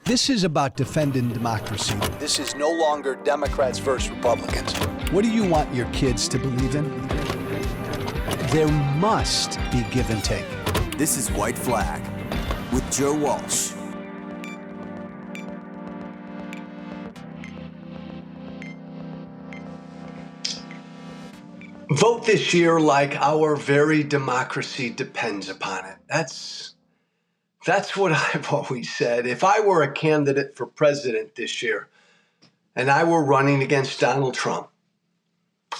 This is about defending democracy. This is no longer Democrats versus Republicans. What do you want your kids to believe in? There must be give and take. This is White Flag with Joe Walsh. Vote this year like our very democracy depends upon it. That's what I've always said. If I were a candidate for president this year and I were running against Donald Trump,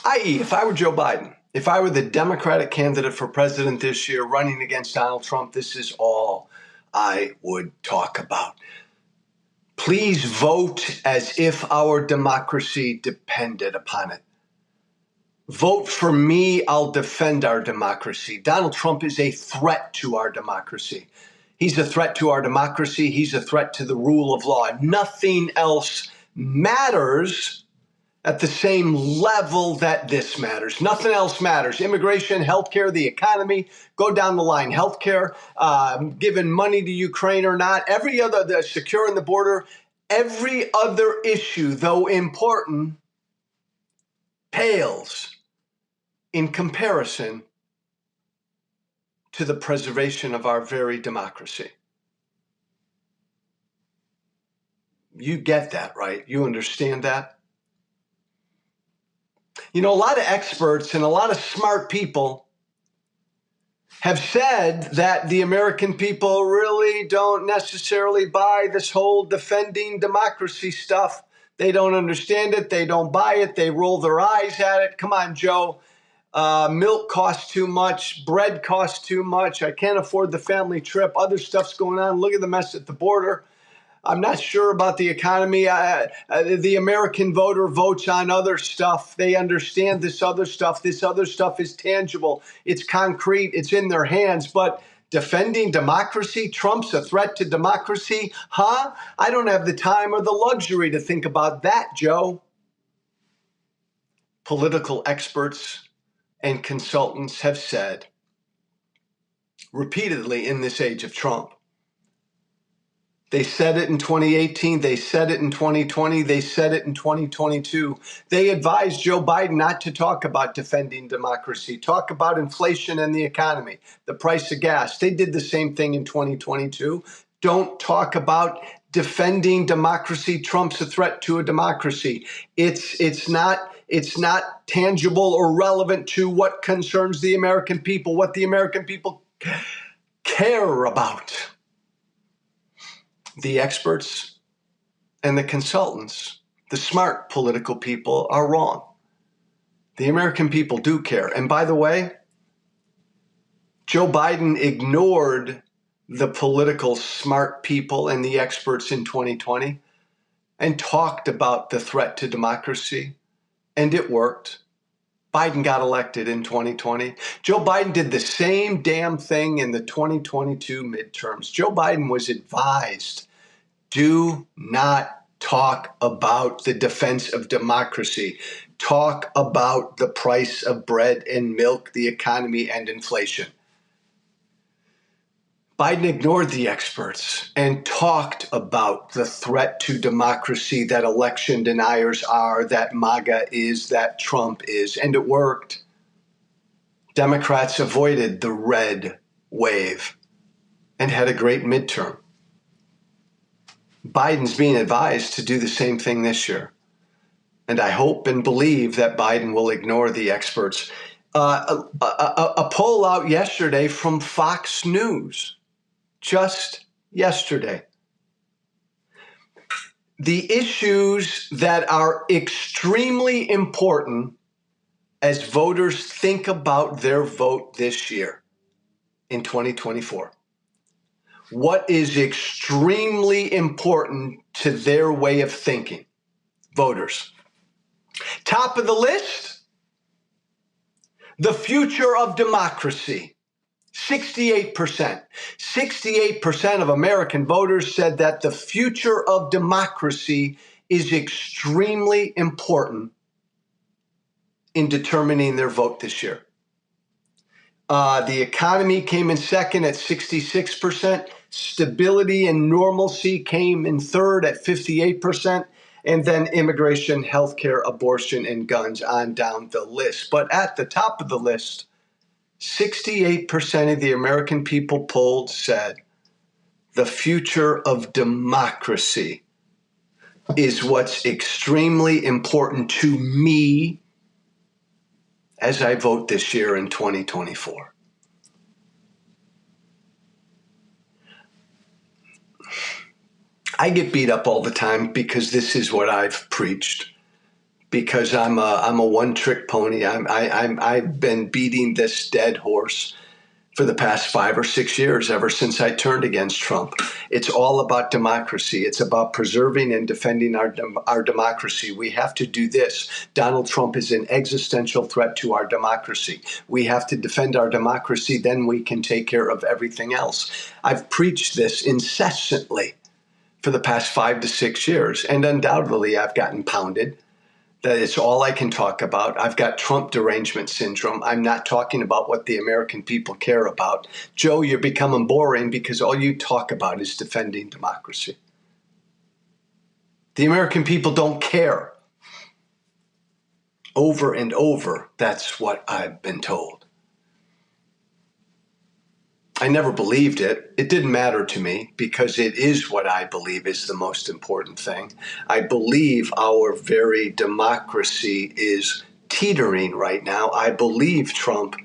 i.e., if I were Joe Biden, if I were the Democratic candidate for president this year running against Donald Trump, this is all I would talk about. Please vote as if our democracy depended upon it. Vote for me, I'll defend our democracy. Donald Trump is a threat to our democracy. He's a threat to our democracy. He's a threat to the rule of law. Nothing else matters at the same level that this matters. Nothing else matters. Immigration, healthcare, the economy, go down the line. Healthcare, giving money to Ukraine or not, every other, securing the border, every other issue, though important, pales in comparison to the preservation of our very democracy. You get that, right? You understand that? You know, a lot of experts and a lot of smart people have said that the American people really don't necessarily buy this whole defending democracy stuff. They don't understand it. They don't buy it. They roll their eyes at it. Come on, Joe. Milk costs too much. Bread costs too much. I can't afford the family trip. Other stuff's going on. Look at the mess at the border. I'm not sure about the economy. The American voter votes on other stuff. They understand this other stuff. This other stuff is tangible. It's concrete. It's in their hands. But defending democracy, Trump's a threat to democracy? Huh? I don't have the time or the luxury to think about that, Joe. Political experts and consultants have said repeatedly in this age of Trump. They said it in 2018. They said it in 2020. They said it in 2022. They advised Joe Biden not to talk about defending democracy, talk about inflation and the economy, the price of gas. They did the same thing in 2022. Don't talk about defending democracy. Trump's a threat to a democracy. It's not tangible or relevant to what concerns the American people, what the American people care about. The experts and the consultants, the smart political people, are wrong. The American people do care. And by the way, Joe Biden ignored the political smart people and the experts in 2020 and talked about the threat to democracy, and it worked. Biden got elected in 2020. Joe Biden did the same damn thing in the 2022 midterms. Joe Biden was advised, do not talk about the defense of democracy. Talk about the price of bread and milk, the economy, and inflation. Biden ignored the experts and talked about the threat to democracy that election deniers are, that MAGA is, that Trump is, and it worked. Democrats avoided the red wave and had a great midterm. Biden's being advised to do the same thing this year. And I hope and believe that Biden will ignore the experts. A poll out yesterday from Fox News, just yesterday. The issues that are extremely important as voters think about their vote this year in 2024. What is extremely important to their way of thinking, voters? Top of the list, the future of democracy. 68%. 68% of American voters said that the future of democracy is extremely important in determining their vote this year. The economy came in second at 66%. Stability and normalcy came in third at 58%. And then immigration, healthcare, abortion, and guns on down the list. But at the top of the list, 68% of the American people polled said the future of democracy is what's extremely important to me as I vote this year in 2024. I get beat up all the time because this is what I've preached. Because I'm a one-trick pony. I've been beating this dead horse for the past 5 or 6 years, ever since I turned against Trump. It's all about democracy. It's about preserving and defending our democracy. We have to do this. Donald Trump is an existential threat to our democracy. We have to defend our democracy, then we can take care of everything else. I've preached this incessantly for the past 5 to 6 years, and undoubtedly I've gotten pounded. That it's all I can talk about. I've got Trump derangement syndrome. I'm not talking about what the American people care about. Joe, you're becoming boring because all you talk about is defending democracy. The American people don't care. Over and over, that's what I've been told. I never believed it. It didn't matter to me because it is what I believe is the most important thing. I believe our very democracy is teetering right now. I believe Trump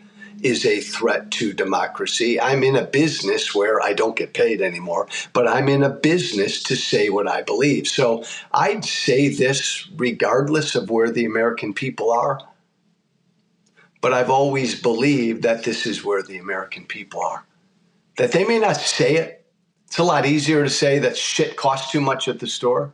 is a threat to democracy. I'm in a business where I don't get paid anymore, but I'm in a business to say what I believe. So I'd say this regardless of where the American people are, but I've always believed that this is where the American people are. That they may not say it. It's a lot easier to say that shit costs too much at the store.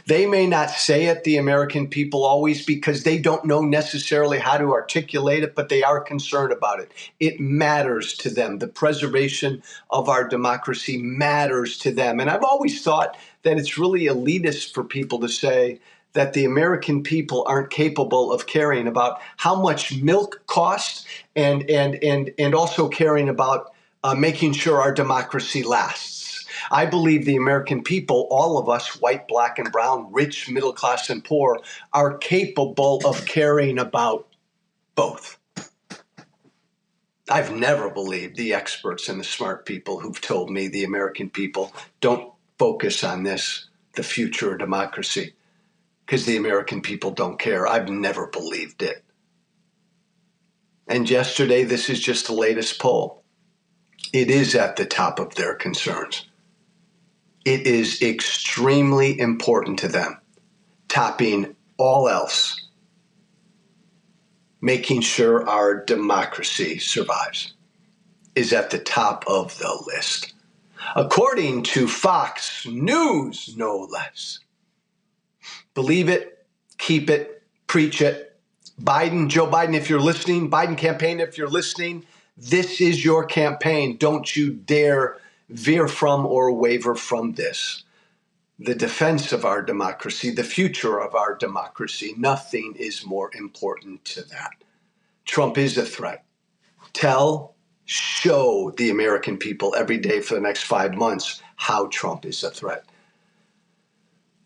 They may not say it, the American people, always because they don't know necessarily how to articulate it, but they are concerned about it. It matters to them. The preservation of our democracy matters to them. And I've always thought that it's really elitist for people to say that the American people aren't capable of caring about how much milk costs and also caring about making sure our democracy lasts. I believe the American people, all of us, white, black, and brown, rich, middle class, and poor, are capable of caring about both. I've never believed the experts and the smart people who've told me the American people don't focus on this, the future of democracy, because the American people don't care. I've never believed it. And yesterday, this is just the latest poll. It is at the top of their concerns. It is extremely important to them, topping all else, making sure our democracy survives is at the top of the list. According to Fox News, no less. Believe it, keep it, preach it. Biden, Joe Biden, if you're listening, Biden campaign, if you're listening, this is your campaign. Don't you dare veer from or waver from this. The defense of our democracy, the future of our democracy, nothing is more important to that. Trump is a threat. Show the American people every day for the next 5 months how Trump is a threat.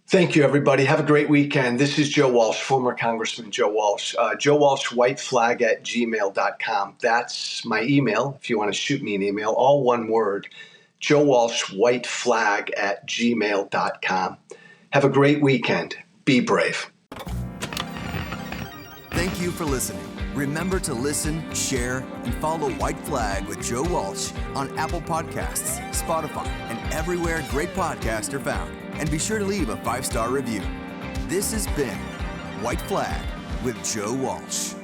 Thank you, everybody. Have a great weekend. This is Joe Walsh, former Congressman Joe Walsh. Joe Walsh, whiteflag@gmail.com. That's my email if you want to shoot me an email. All one word, Joe Walsh, whiteflag@gmail.com. Have a great weekend. Be brave. Thank you for listening. Remember to listen, share, and follow White Flag with Joe Walsh on Apple Podcasts, Spotify, and everywhere great podcasts are found. And be sure to leave a 5-star review. This has been White Flag with Joe Walsh.